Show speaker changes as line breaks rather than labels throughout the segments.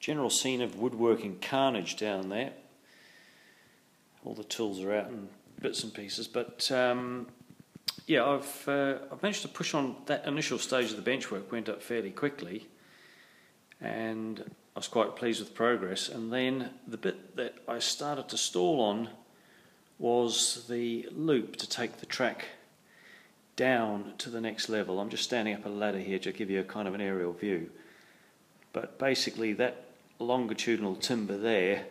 general scene of woodworking carnage down there. All the tools are out and bits and pieces, but yeah, I've managed to push on. That initial stage of the benchwork went up fairly quickly, and I was quite pleased with progress. And then the bit that I started to stall on was the loop to take the track down to the next level. I'm just standing up a ladder here to give you a kind of an aerial view, but basically that longitudinal timber there,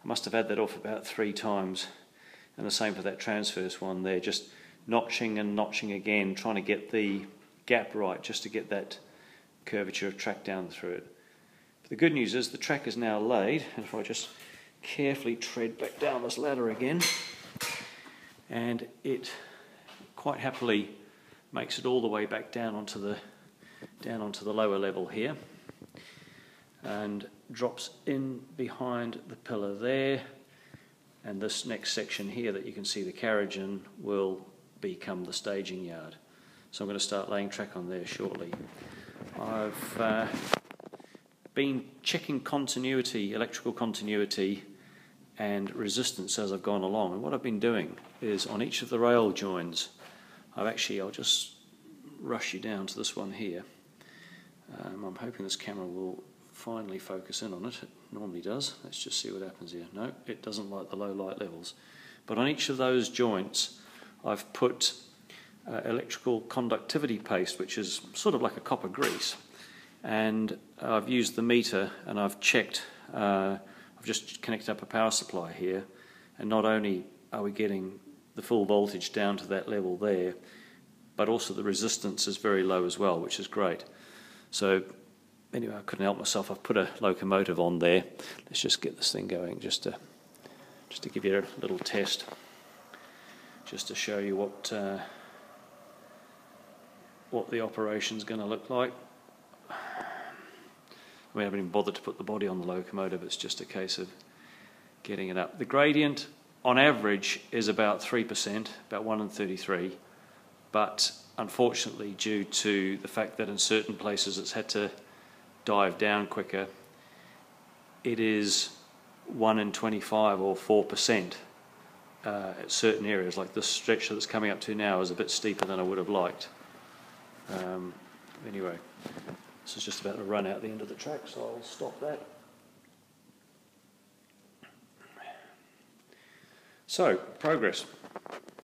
I must have had that off about 3 times, and the same for that transverse one there, just notching and notching again, trying to get the gap right just to get that curvature of track down through it. But the good news is the track is now laid, and if I just carefully tread back down this ladder again, and it quite happily makes it all the way back down onto the lower level here, and drops in behind the pillar there, and this next section here that you can see the carriage in will become the staging yard. So I'm going to start laying track on there shortly. I've been checking continuity, electrical continuity and resistance as I've gone along, and what I've been doing is on each of the rail joins, I'll just rush you down to this one here. I'm hoping this camera will finally focus in on it. It normally does. Let's just see what happens here. No, it doesn't like the low light levels. But on each of those joints I've put electrical conductivity paste, which is sort of like a copper grease, and I've used the meter and I've checked. I've just connected up a power supply here, and not only are we getting the full voltage down to that level there, but also the resistance is very low as well, which is great. So anyway, I couldn't help myself. I've put a locomotive on there. Let's just get this thing going, just to give you a little test, just to show you what the operation's going to look like. I haven't even bothered to put the body on the locomotive. It's just a case of getting it up. The gradient on average is about 3%, about 1 in 33, but unfortunately, due to the fact that in certain places it's had to dive down quicker, it is 1 in 25 or 4% at certain areas. Like this stretch that's coming up to now is a bit steeper than I would have liked. Anyway, this is just about to run out the end of the track, so I'll stop that. So, progress.